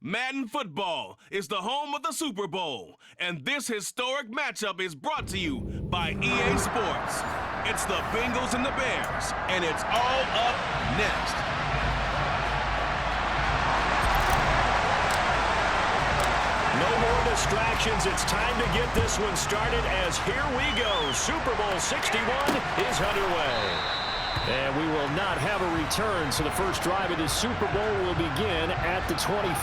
Madden football is the home of the Super Bowl, and this historic matchup is brought to you by EA Sports. It's the Bengals and the Bears, and it's all up next. No more distractions. It's time to get this one started as here we go. Super Bowl 61 is underway. And we will not have a return, so the first drive of this Super Bowl will begin at the 25.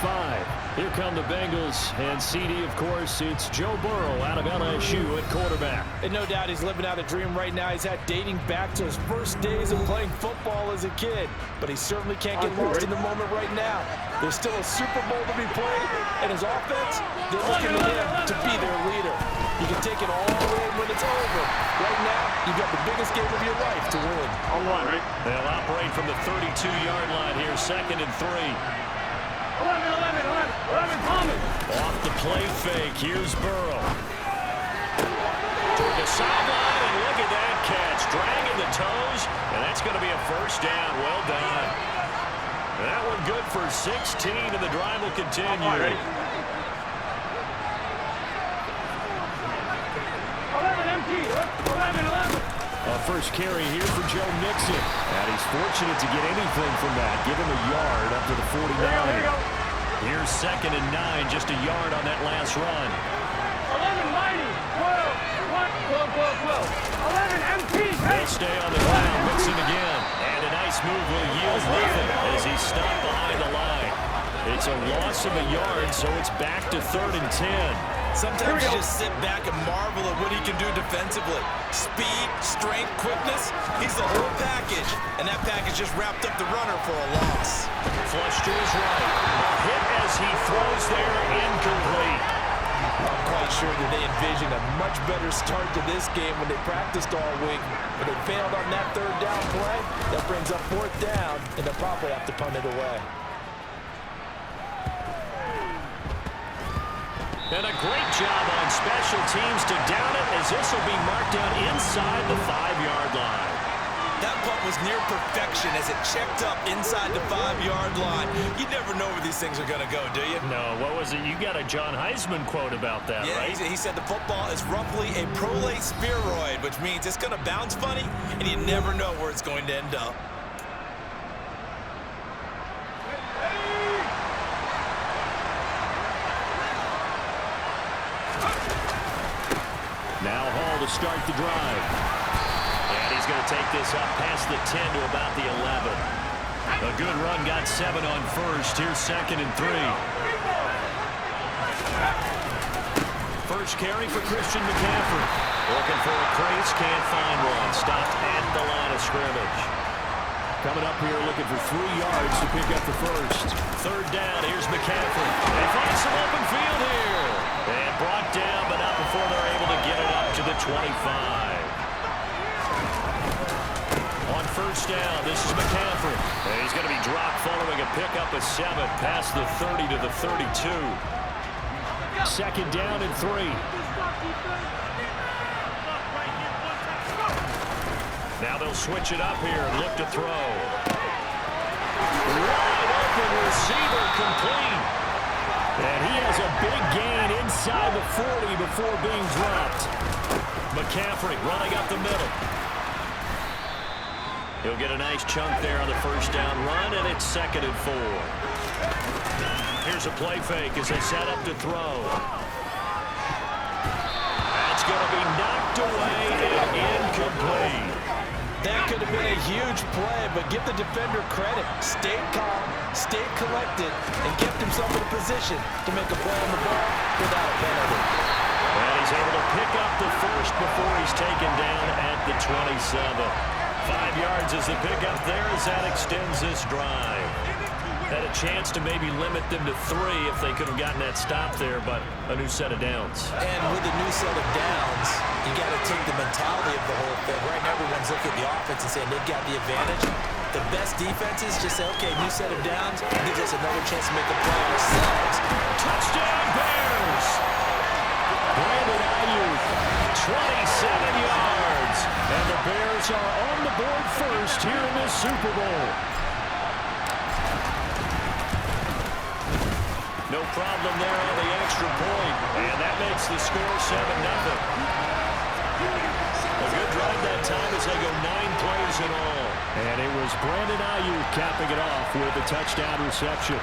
Here come the Bengals, and CD, of course, it's Joe Burrow out of LSU at quarterback. And no doubt he's living out a dream right now. He's had dating back to his first days of playing football as a kid. But he certainly can't get lost in the moment right now. There's still a Super Bowl to be played, and his offense, they're looking to him to be their leader. You can take it all in when it's over. Right now, you've got the biggest game of your life to win. They'll operate from the 32-yard line here, 2nd and 3. 11, Off the play fake, here's Burrow. Toward the sideline, and look at that catch. Dragging the toes, and that's going to be a first down. Well done. That one good for 16, and the drive will continue. First carry here for Joe Mixon. And he's fortunate to get anything from that. Give him a yard up to the 49. Here's 2nd and 9, just a yard on that last run. 11, Mighty, 12, 11, MT. They'll stay on the ground. Mixon again. And a nice move will yield nothing as he's stopped behind the line. It's a loss of a yard, so it's back to 3rd and 10. Sometimes you just sit back and marvel at what he can do defensively. Speed, strength, quickness, he's the whole package. And that package just wrapped up the runner for a loss. Flush to his right. A hit as he throws there, incomplete. I'm quite sure that they envisioned a much better start to this game when they practiced all week. But they failed on that 3rd down play. That brings up 4th down, and they'll probably have to punt it away. And a great job on special teams to down it, as this will be marked down inside the 5-yard line. That punt was near perfection as it checked up inside the 5-yard line. You never know where these things are going to go, do you? No, what was it? You got a John Heisman quote about that, right? Yeah, he said the football is roughly a prolate spheroid, which means it's going to bounce funny, and you never know where it's going to end up. Now Hall to start the drive. And he's going to take this up past the 10 to about the 11. A good run, got 7 on first. Here's 2nd and 3. First carry for Christian McCaffrey. Looking for a crease, can't find one. Stopped at the line of scrimmage. Coming up here looking for 3 yards to pick up the first. 3rd down, here's McCaffrey. They find some open field here. And brought down, but not before they're able to get it up to the 25. On 1st down, this is McCaffrey. And he's going to be dropped following a pickup of 7 past the 30 to the 32. 2nd down and 3. Now they'll switch it up here and look to throw. Wide open receiver complete. And he has a big gain inside the 40 before being dropped. McCaffrey running up the middle. He'll get a nice chunk there on the 1st down run, and it's 2nd and 4. Here's a play fake as they set up to throw. That's going to be knocked away and incomplete. That could have been a huge play, but give the defender credit. Stayed calm, stayed collected, and kept himself in a position to make a play on the ball without a penalty. And he's able to pick up the first before he's taken down at the 27. 5 yards is the pickup there as that extends this drive. Had a chance to maybe limit them to 3 if they could have gotten that stop there, but a new set of downs. And with a new set of downs, you got to take the mentality of the whole thing. Right now, everyone's looking at the offense and saying they've got the advantage. The best defenses just say, okay, new set of downs, gives us another chance to make a play ourselves. Touchdown, Bears! Brandon Ayuk, 27 yards. And the Bears are on the board first here in this Super Bowl. problem there on the extra point, and that makes the score 7-0. A good drive that time as they go 9 plays in all. And it was Brandon Ayuk capping it off with a touchdown reception.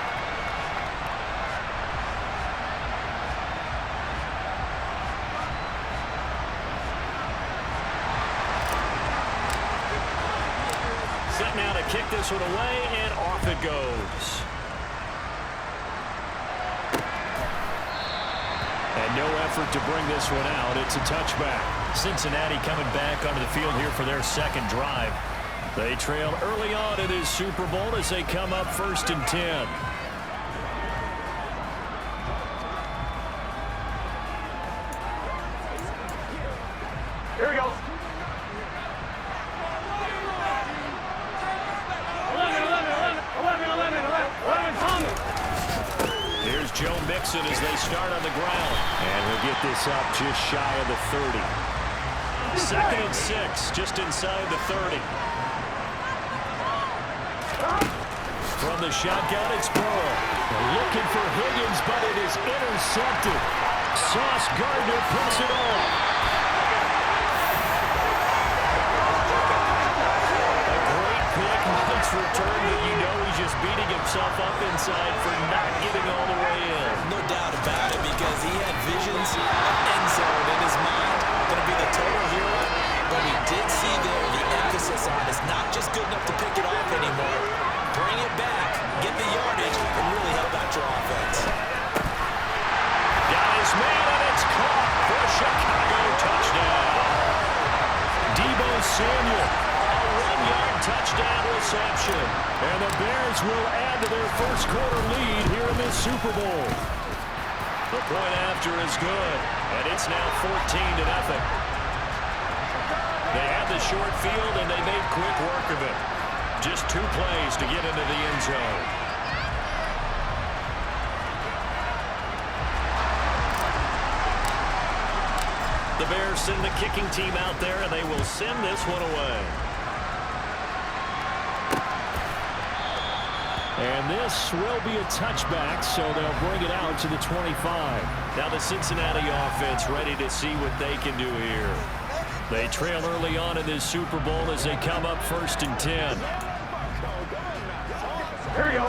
Set now to kick this one away, and off it goes. And no effort to bring this one out. It's a touchback. Cincinnati coming back onto the field here for their second drive. They trail early on in this Super Bowl as they come up 1st and 10. Here we go. 11 Thomas. Here's Joe Mixon as they start on the ground. And he'll get this up just shy of the 30. 2nd and 6, just inside the 30. From the shotgun, it's Burrow. Looking for Higgins, but it is intercepted. Sauce Gardner puts it on. A great pick, nice return, but you know he's just beating himself up inside for not getting all the way in. No doubt about it, because he had visions of end zone in his mind. Going to be the total hero, but we did see there the emphasis on it's not just good enough to pick it off anymore. Bring it back, get the yardage, and really help out your offense. Got his man, and it's caught for a Chicago touchdown. Deebo Samuel, a 1-yard touchdown reception. And the Bears will add to their first quarter lead here in this Super Bowl. The point after is good, and it's now 14-0. They had the short field, and they made quick work of it. Just 2 plays to get into the end zone. The Bears send the kicking team out there, and they will send this one away. And this will be a touchback, so they'll bring it out to the 25. Now the Cincinnati offense ready to see what they can do here. They trail early on in this Super Bowl as they come up 1st and 10. Here we go.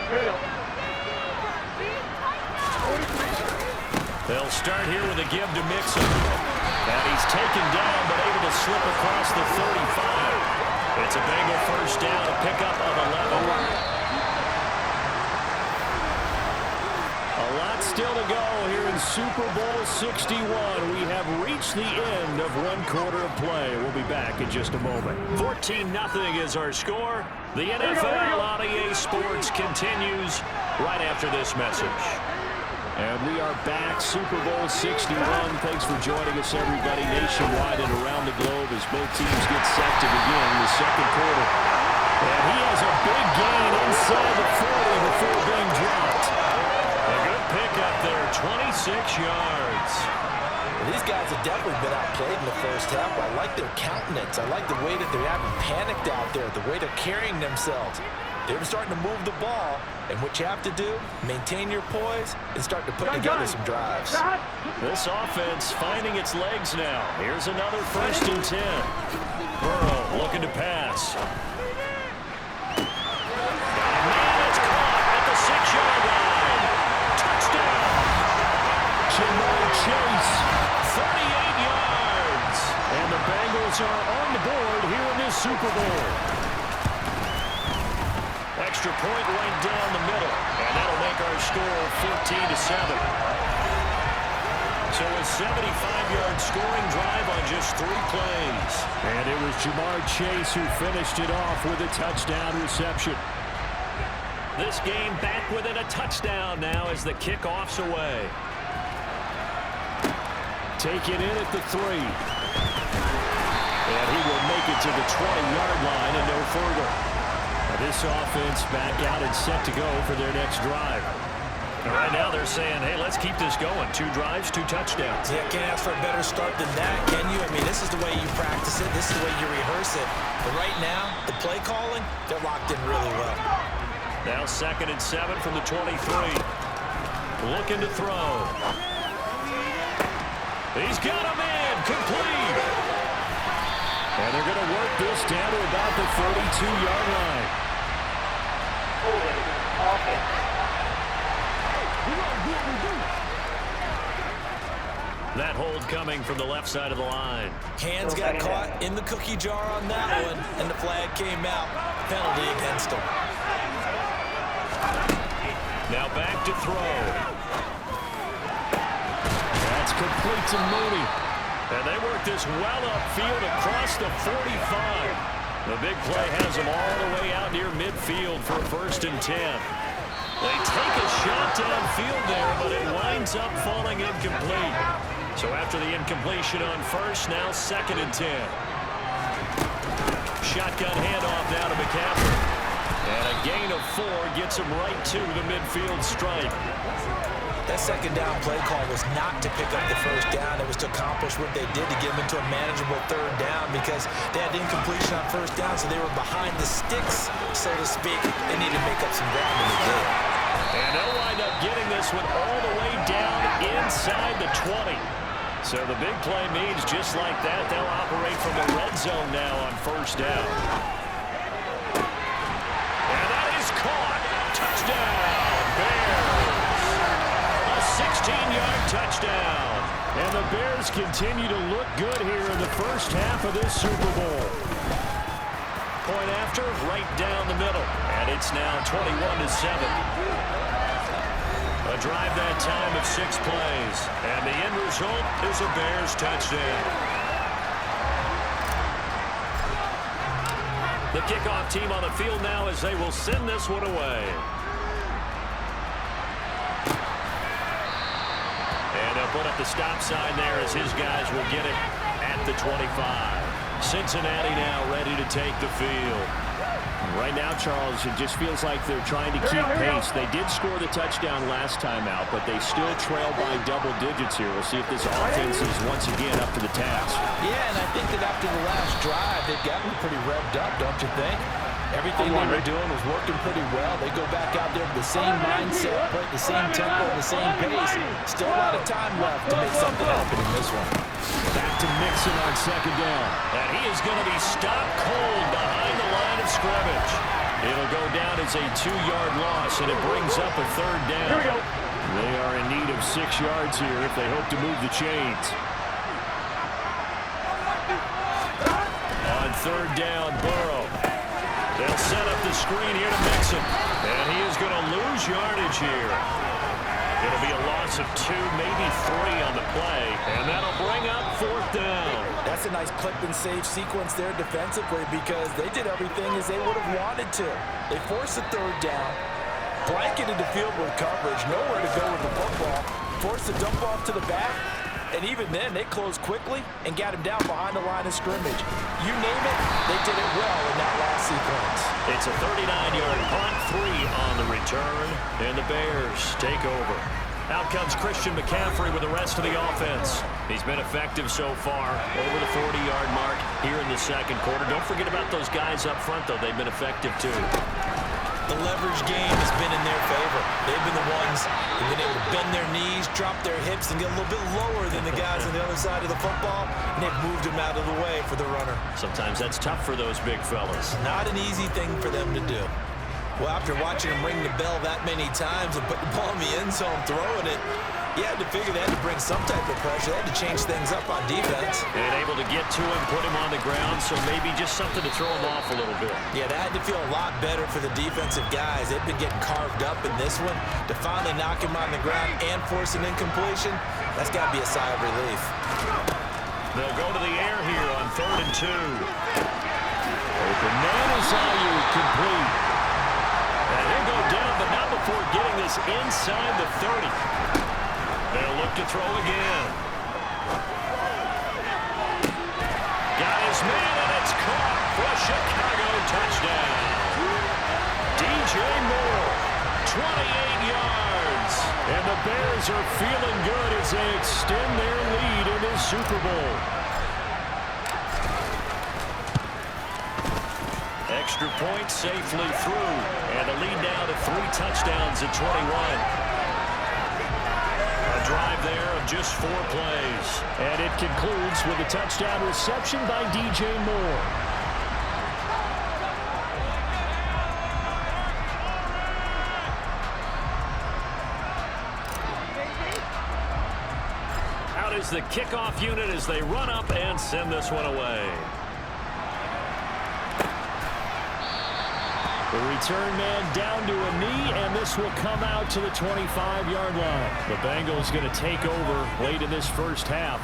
Here we go. They'll start here with a give to Mixon. And he's taken down, but able to slip across the 35. It's a Bengal first down, a pickup of 11. A lot still to go here in Super Bowl 61. We have reached the end of 1 quarter of play. We'll be back in just a moment. 14-0 is our score. The NFL on EA Sports continues right after this message. And we are back, Super Bowl 61. Thanks for joining us, everybody, nationwide and around the globe as both teams get set to begin the second quarter. And he has a big gain inside the 40 before being dropped. A good pickup there, 26 yards. These guys have definitely been outplayed in the first half. I like their countenance. I like the way that they haven't panicked out there, the way they're carrying themselves. They're starting to move the ball, and what you have to do, maintain your poise and start to put together some drives. This offense finding its legs now. Here's another 1st and 10. Burrow looking to pass. Man, it's caught at the 6-yard line. Touchdown. Jamar Chase, 38 yards. And the Bengals are on the board here in this Super Bowl. Extra point right down the middle, and that'll make our score 14-7. So a 75-yard scoring drive on just 3 plays. And it was Jamar Chase who finished it off with a touchdown reception. This game back within a touchdown now as the kickoff's away. Taken in at the 3. And he will make it to the 20-yard line and no further. This offense back out and set to go for their next drive. And right now they're saying, hey, let's keep this going. 2 drives, 2 touchdowns. Yeah, can't ask for a better start than that, can you? I mean, this is the way you practice it. This is the way you rehearse it. But right now, the play calling, they're locked in really well. Now 2nd and 7 from the 23. Looking to throw. He's got him in. Complete. And they're going to work this down to about the 42-yard line. That hold coming from the left side of the line. Hands got caught in the cookie jar on that one, and the flag came out. Penalty against him. Now back to throw. That's complete to Mooney. And they work this well upfield across the 45. The big play has them all the way out near midfield for 1st and 10. They take a shot downfield there, but it winds up falling incomplete. So after the incompletion on 1st, now 2nd and 10. Shotgun handoff now to McCaffrey. And a gain of 4 gets him right to the midfield stripe. That 2nd down play call was not to pick up the 1st down. It was to accomplish what they did to get them into a manageable 3rd down because they had incompletion on 1st down, so they were behind the sticks, so to speak. They needed to make up some ground, and they did. And they'll wind up getting this one all the way down inside the 20. So the big play means just like that, they'll operate from the red zone now on 1st down. And that is caught. Touchdown, Bears. A 16-yard touchdown. And the Bears continue to look good here in the first half of this Super Bowl. Point after, right down the middle. And it's now 21-7. A drive that time of 6 plays. And the end result is a Bears touchdown. The kickoff team on the field now as they will send this one away. And they'll put up the stop sign there as his guys will get it at the 25. Cincinnati now ready to take the field. Right now, Charles, it just feels like they're trying to keep pace. They did score the touchdown last time out, but they still trail by double digits here. We'll see if this offense is once again up to the task. Yeah, and I think that after the last drive, they've gotten pretty revved up, don't you think? Everything they were doing was working pretty well. They go back out there with the same mindset, play at the same tempo, the same pace. Still a lot of time left to make something happen in this one. Back to Mixon on 2nd down. And he is going to be stopped cold behind the line of scrimmage. It'll go down as a 2-yard loss, and it brings up a 3rd down. Here we go. They are in need of 6 yards here if they hope to move the chains. On 3rd down, Burrow. They'll set up the screen here to Mixon. And he is going to lose yardage here. It'll be a loss of 2, maybe 3 on the play. And that'll bring up 4th down. That's a nice clip and save sequence there defensively because they did everything as they would have wanted to. They forced the 3rd down, blanketed the field with coverage, nowhere to go with the football, forced the dump off to the back, and even then they closed quickly and got him down behind the line of scrimmage. You name it, they did it well in that last sequence. It's a 39-yard punt, 3 on the return, and the Bears take over. Out comes Christian McCaffrey with the rest of the offense. He's been effective so far, over the 40-yard mark here in the 2nd quarter. Don't forget about those guys up front, though. They've been effective, too. The leverage game has been in their favor. They've been the ones who've been able to bend their knees, drop their hips, and get a little bit lower than the guys on the other side of the football, and they've moved them out of the way for the runner. Sometimes that's tough for those big fellas. Not an easy thing for them to do. Well, after watching him ring the bell that many times and put the ball in the end zone, throwing it, you had to figure they had to bring some type of pressure. They had to change things up on defense. And able to get to him, put him on the ground, so maybe just something to throw him off a little bit. Yeah, that had to feel a lot better for the defensive guys. They've been getting carved up in this one. To finally knock him on the ground and force an incompletion, that's got to be a sigh of relief. They'll go to the air here on 3rd and 2. Open man is Ayuk, complete. And he'll go down, but not before getting this inside the 30. They'll look to throw again. Got his man, and it's caught for a Chicago touchdown. DJ Moore, 28 yards. And the Bears are feeling good as they extend their lead in this Super Bowl. Extra point safely through. And the lead now to 3 touchdowns at 21. A drive there of just 4 plays. And it concludes with a touchdown reception by DJ Moore. Out is the kickoff unit as they run up and send this one away. The return man down to a knee, and this will come out to the 25-yard line. The Bengals going to take over late in this first half.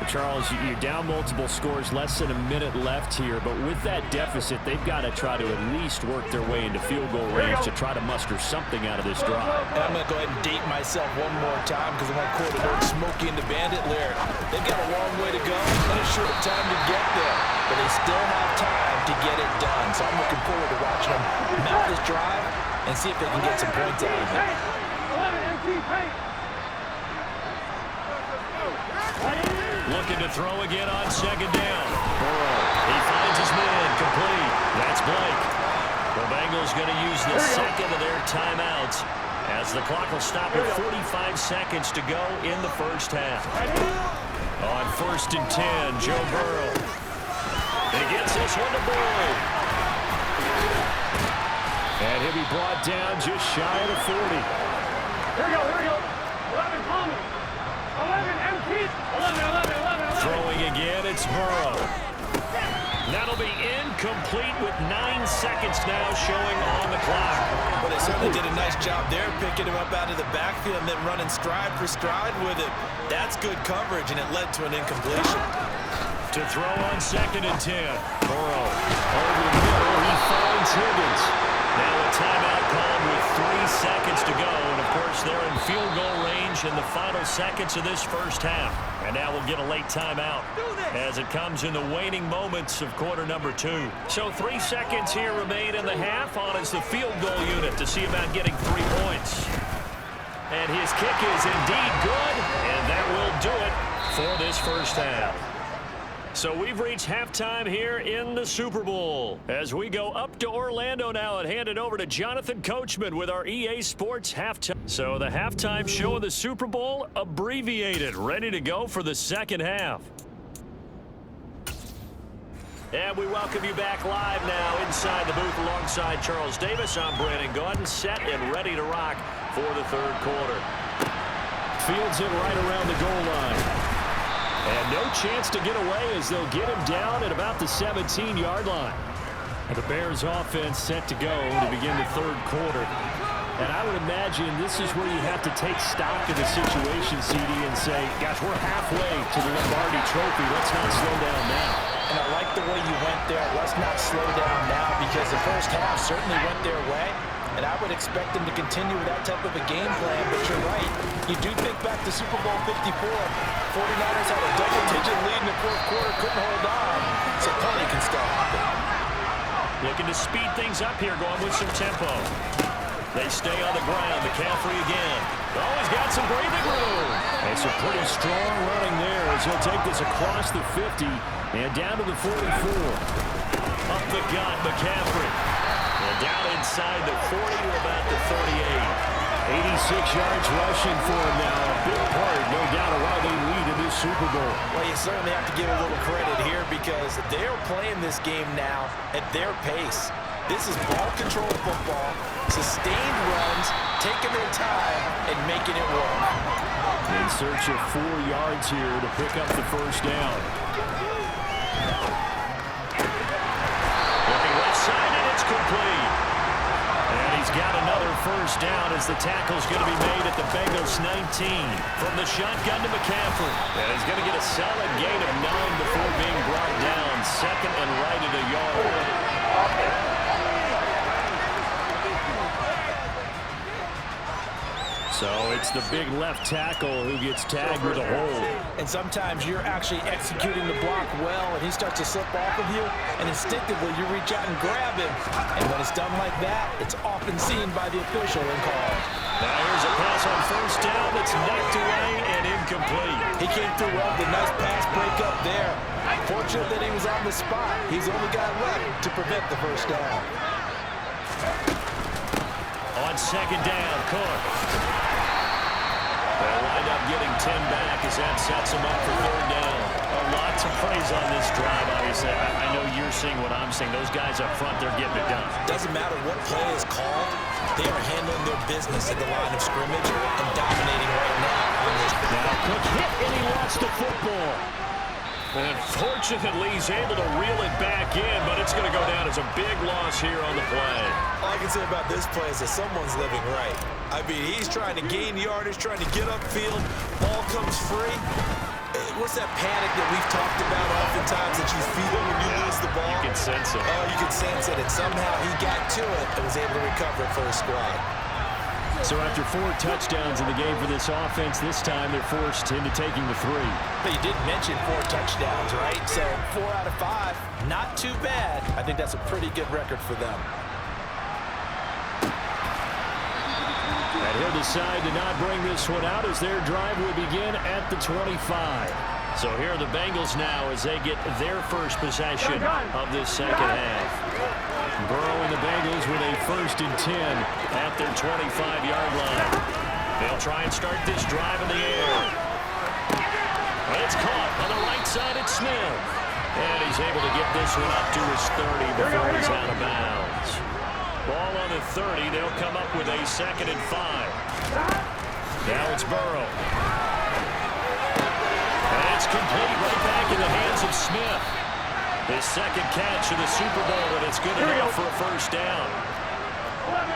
Charles, you're down multiple scores, less than a minute left here, but with that deficit, they've got to try to at least work their way into field goal range to try to muster something out of this drive. And I'm going to go ahead and date myself one more time because I'm going to quote the word Smokey and the Bandit lyric. They've got a long way to go and a short time to get there, but they still have time to get it done. So I'm looking forward to watching them mount this drive and see if they can get some points out of it. Looking to throw again on second down. He finds his man complete. That's Blake. The Bengals going to use the second of their timeouts as the clock will stop at 45 seconds to go in the first half. On 1st and 10, Joe Burrow. He gets this one to Boyd. And he'll be brought down just shy of the 40. Here we go. 11 Coleman. 11 MT. 11. Throwing again, it's Burrow. That'll be incomplete with 9 seconds now showing on the clock. Well, they certainly did a nice job there, picking him up out of the backfield and then running stride for stride with it. That's good coverage, and it led to an incompletion. To throw on 2nd and 10. Burrow over the middle. He finds Higgins. Now a timeout called with 3 seconds to go. And, of course, they're in field goal range in the final seconds of this first half. And now we'll get a late timeout as it comes in the waning moments of quarter number 2. So 3 seconds here remain in the half. On is the field goal unit to see about getting 3 points. And his kick is indeed good, and that will do it for this first half. So we've reached halftime here in the Super Bowl. As we go up to Orlando now and hand it over to Jonathan Coachman with our EA Sports halftime. So the halftime show of the Super Bowl abbreviated, ready to go for the second half. And we welcome you back live now inside the booth alongside Charles Davis. I'm Brandon Gordon, set and ready to rock for the third quarter. Fields it right around the goal line. And no chance to get away as they'll get him down at about the 17-yard line. And the Bears offense set to go to begin the third quarter. And I would imagine this is where you have to take stock of the situation, CD, and say, gosh, we're halfway to the Lombardi Trophy. Let's not slow down now. And I like the way you went there. Let's not slow down now because the first half certainly went their way. And I would expect them to continue with that type of a game plan. But you're right. You do think back to Super Bowl 54. 49ers had a double-digit lead in the fourth quarter, couldn't hold on. So plenty can still happen. Looking to speed things up here, going with some tempo. They stay on the ground. McCaffrey again. Oh, he's got some breathing room. And some pretty strong running there as he'll take this across the 50 and down to the 44. Up the gut, McCaffrey. And down inside the 40 to about the 38. 86 yards rushing for him now. A big part, no doubt, of why they lead in this Super Bowl. Well, you certainly have to give a little credit here because they're playing this game now at their pace. This is ball control football, sustained runs, taking their time, and making it work. In search of 4 yards here to pick up the first down. Looking left side, and it's complete. And he's got another first down as the tackle's going to be made at the Bengals 19. From the shotgun to McCaffrey. And he's going to get a solid gain of 9 before being brought down. Second and right at a yard. So it's the big left tackle who gets tagged with a hold. And sometimes you're actually executing the block well, and he starts to slip off of you, and instinctively you reach out and grab him. And when it's done like that, it's often seen by the official and called. Now here's a pass on first down that's knocked away and incomplete. He came through well with a nice pass break up there. Fortunate that he was on the spot. He's the only guy left to prevent the first down. On second down, Cook. They'll wind up getting 10 back as that sets them up for third down. Lots of plays on this drive, obviously. I know you're seeing what I'm seeing. Those guys up front, they're getting it done. Doesn't matter what play is called. They are handling their business at the line of scrimmage and dominating right now on this. Now Cook hit and he lost the football. And fortunately, he's able to reel it back in, but it's going to go down as a big loss here on the play. All I can say about this play is that someone's living right. I mean, he's trying to gain yardage, trying to get upfield. Ball comes free. What's that panic that we've talked about oftentimes that you feel when you lose the ball? You can sense it. Oh, you can sense it. And somehow he got to it and was able to recover it for his squad. So after 4 touchdowns in the game for this offense, this time they're forced into taking the 3. But you did mention 4 touchdowns, right? So 4 out of 5, not too bad. I think that's a pretty good record for them. And he'll decide to not bring this one out as their drive will begin at the 25. So here are the Bengals now as they get their first possession of this second half. Burrow and the Bengals with a 1st and 10 at their 25-yard line. They'll try and start this drive in the air. It's caught on the right side. It's Smith. And he's able to get this one up to his 30 before he's out of bounds. Ball on the 30. They'll come up with a 2nd and 5. Now it's Burrow. And it's complete right back in the hands of Smith. His 2nd catch of the Super Bowl, and it's good enough for a first down. 11.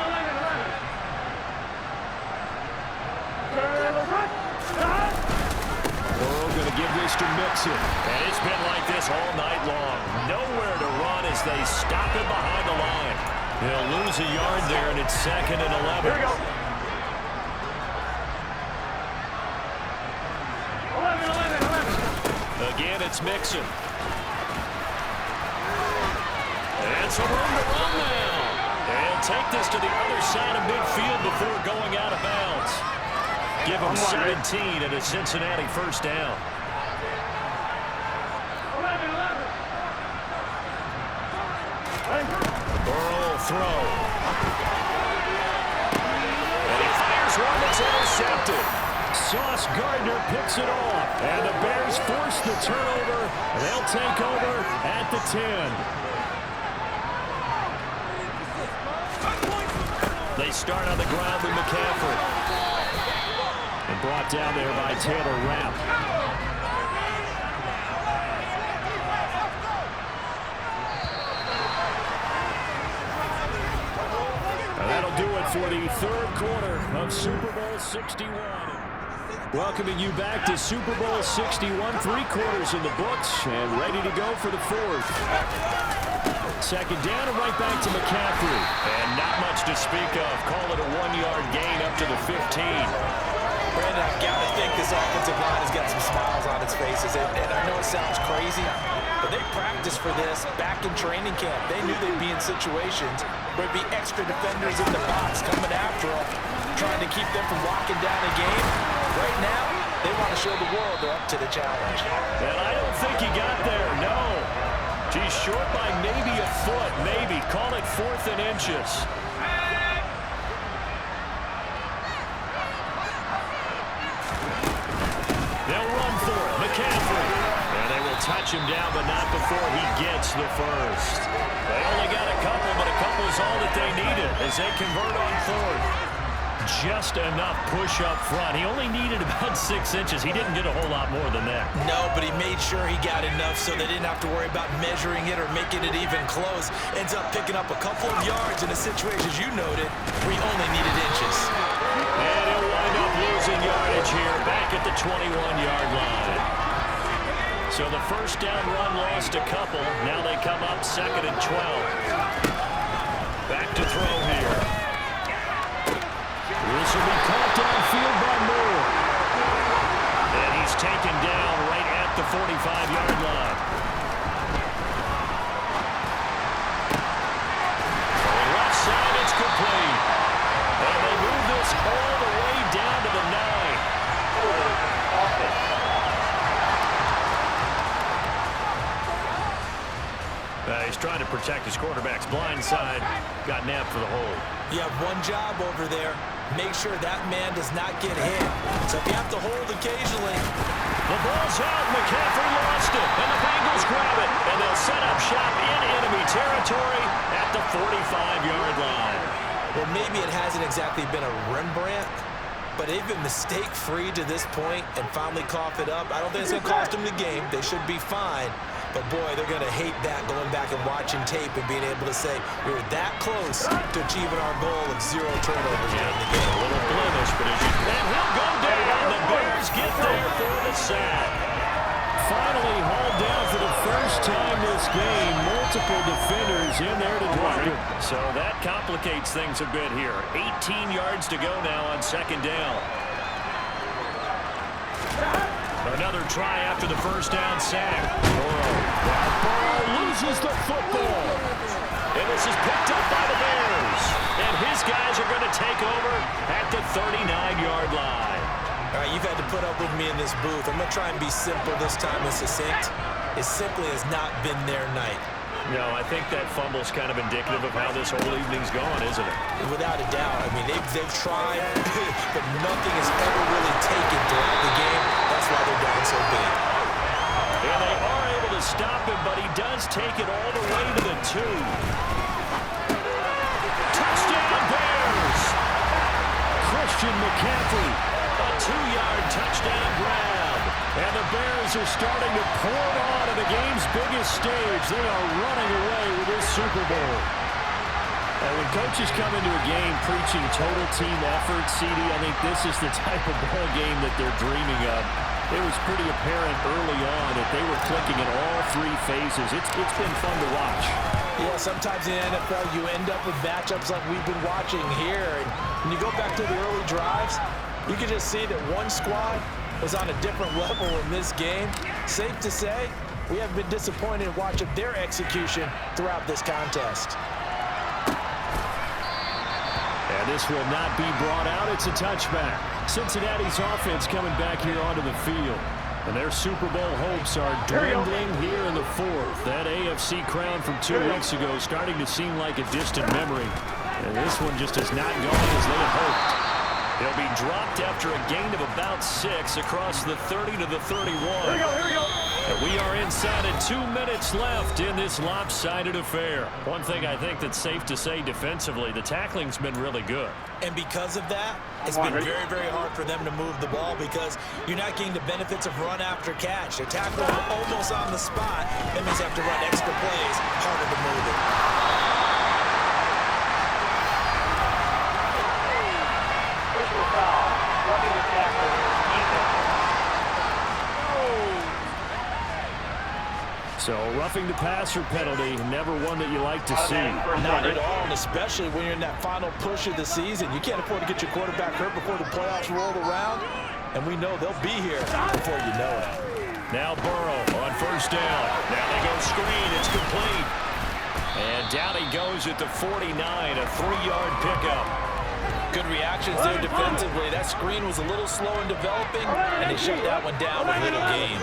Burrow going to give this to Mixon. And it's been like this all night long. Nowhere to run as they stop him behind the line. They'll lose a yard there, and it's 2nd and 11. Here we go. 11. Again, it's Mixon. And some room to run now. And take this to the other side of midfield before going out of bounds. Give them 17 and a Cincinnati first down. 11. Burrow will throw. And he fires one that's intercepted. Sauce Gardner picks it off. And the Bears force the turnover. They'll take over at the 10. They start on the ground with McCaffrey. And brought down there by Taylor Rapp. And that'll do it for the 3rd quarter of Super Bowl 61. Welcoming you back to Super Bowl 61. 3 quarters in the books and ready to go for the 4th. 2nd down and right back to McCaffrey. And not much to speak of. Call it a 1-yard gain up to the 15. Brandon, I've got to think this offensive line has got some smiles on its faces. And I know it sounds crazy, but they practiced for this back in training camp. They knew they'd be in situations where there'd be extra defenders in the box coming after them, trying to keep them from locking down a game. Right now, they want to show the world they're up to the challenge. And I don't think he got there, no. He's short by maybe a foot, maybe. Call it 4th and inches. They'll run for it. McCaffrey. And they will touch him down, but not before he gets the first. They only got a couple, but a couple is all that they needed as they convert on 4th. Just enough push up front. He only needed about 6 inches. He didn't get a whole lot more than that. No, but he made sure he got enough so they didn't have to worry about measuring it or making it even close. Ends up picking up a couple of yards in a situation, as you noted, where he only needed inches. And he'll wind up losing yardage here back at the 21-yard line. So the first down run lost a couple. Now they come up 2nd and 12. Back to throw here. This will be caught downfield by Moore. And he's taken down right at the 45-yard line. On the left side, it's complete. And they move this all the way down to the 9. His quarterback's blind side got nabbed for the hold. You have one job over there. Make sure that man does not get hit. So if you have to hold occasionally. The ball's out. McCaffrey lost it. And the Bengals grab it. And they'll set up shop in enemy territory at the 45-yard line. Well, maybe it hasn't exactly been a Rembrandt, but they've been mistake-free to this point and finally cough it up. I don't think it's going to cost them the game. They should be fine. But, boy, they're going to hate that, going back and watching tape and being able to say, we were that close to achieving our goal of 0 turnovers during the game. A little blemish, but and he'll go down. The Bears get there for the sack. Finally hauled down for the first time this game. Multiple defenders in there to drop him. So that complicates things a bit here. 18 yards to go now on second down. Another try after the first down sack. Burrow loses the football. And this is picked up by the Bears. And his guys are going to take over at the 39-yard line. All right, you've had to put up with me in this booth. I'm going to try and be simple this time and succinct. It simply has not been their night. No, I think that fumble's kind of indicative of how this whole evening's gone, isn't it? Without a doubt. I mean, they've tried, but nothing has ever really taken throughout the game. That's why they're down so big. And they are able to stop him, but he does take it all the way to the 2. Touchdown, Bears! Christian McCaffrey. A 2-yard touchdown grab. And the Bears are starting to pour it on at the game's biggest stage. They are running away with this Super Bowl. And when coaches come into a game preaching total team effort, CD, I think this is the type of ball game that they're dreaming of. It was pretty apparent early on that they were clicking in all 3 phases. It's been fun to watch. Yeah, sometimes in the NFL you end up with matchups like we've been watching here. And when you go back to the early drives, you can just see that one squad was on a different level in this game. Safe to say, we have been disappointed in watching their execution throughout this contest. And this will not be brought out. It's a touchback. Cincinnati's offense coming back here onto the field. And their Super Bowl hopes are dwindling here in the 4th. That AFC crown from 2 weeks ago starting to seem like a distant memory. And this one just has not gone as they had hoped. He'll be dropped after a gain of about 6 across the 30 to the 31. Here we go. And we are inside of 2 minutes left in this lopsided affair. One thing I think that's safe to say defensively, the tackling's been really good. And because of that, it's been very, very hard for them to move the ball because you're not getting the benefits of run after catch. They tackle almost on the spot. That means you have to run extra plays, harder to move it. So roughing the passer penalty, never one that you like to see. Not at all, and especially when you're in that final push of the season. You can't afford to get your quarterback hurt before the playoffs roll around, and we know they'll be here before you know it. Now Burrow on first down. Now they go screen. It's complete. And down he goes at the 49, a 3-yard pickup. Good reactions there defensively. That screen was a little slow in developing, and they shut that one down with a little gain.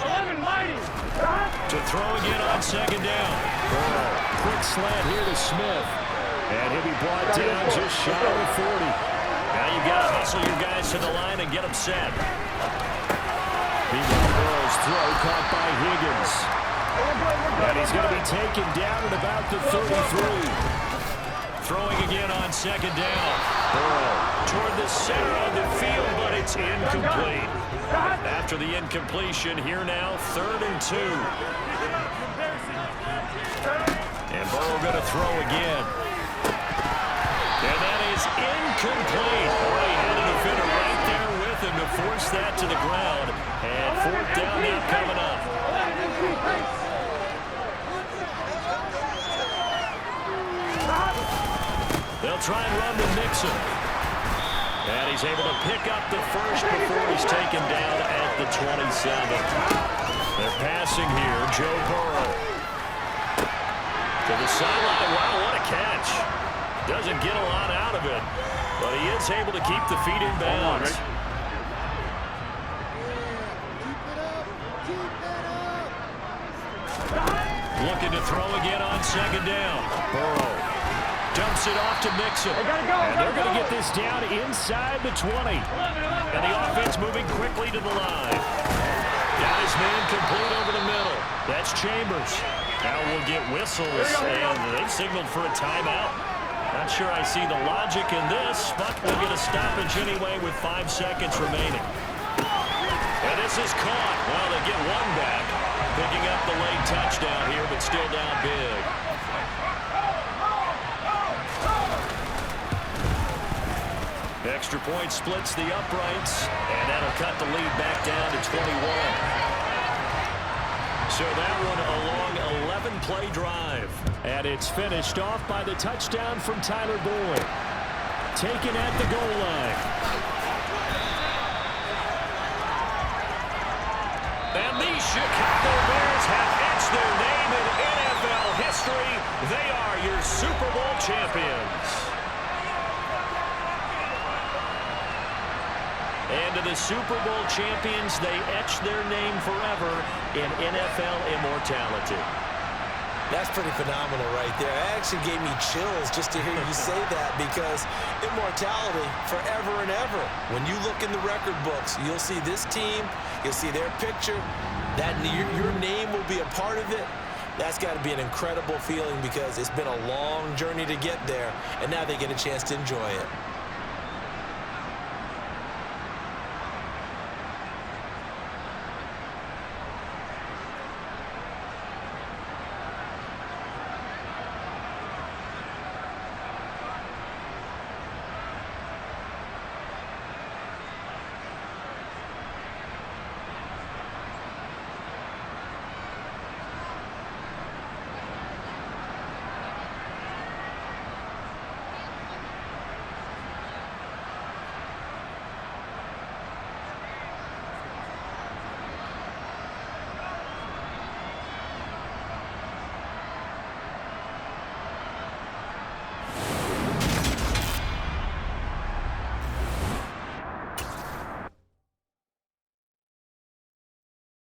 To throw again on second down. Burrow, quick slant here to Smith. And he'll be brought down just shy of the 40. Now you've got to hustle your guys to the line and get them set. Meanwhile, Burrow's throw caught by Higgins. And he's going to be taken down at about the 33. Throwing again on second down. Burrow toward the center of the field, but it's incomplete. After the incompletion, here now, 3rd and 2. And Burrow going to throw again. And that is incomplete. Boy, he had a defender right there with him to force that to the ground. And 4th down now coming up. They'll try and run to Nixon. And he's able to pick up the first before he's taken down at the 27. They're passing here. Joe Burrow to the sideline. Wow, what a catch. Doesn't get a lot out of it, but he is able to keep the feet in bounds. Looking to throw again on second down. Burrow dumps it off to Mixon. And they're going to get this down inside the 20. And the offense moving quickly to the line. Got his man complete over the middle. That's Chambers. Now we'll get whistles, and they signaled for a timeout. Not sure I see the logic in this, but we'll get a stoppage anyway with 5 seconds remaining. And this is caught. Well, they get one back. Picking up the late touchdown here, but still down big. Extra point splits the uprights, and that'll cut the lead back down to 21. So that one a long 11-play drive. And it's finished off by the touchdown from Tyler Boyd. Taken at the goal line. And the Chicago Bears have etched their name in NFL history. They are your Super Bowl champions. And to the Super Bowl champions, they etch their name forever in NFL immortality. That's pretty phenomenal right there. It actually gave me chills just to hear you say that, because immortality forever and ever. When you look in the record books, you'll see this team, you'll see their picture, that your name will be a part of it. That's got to be an incredible feeling, because it's been a long journey to get there, and now they get a chance to enjoy it.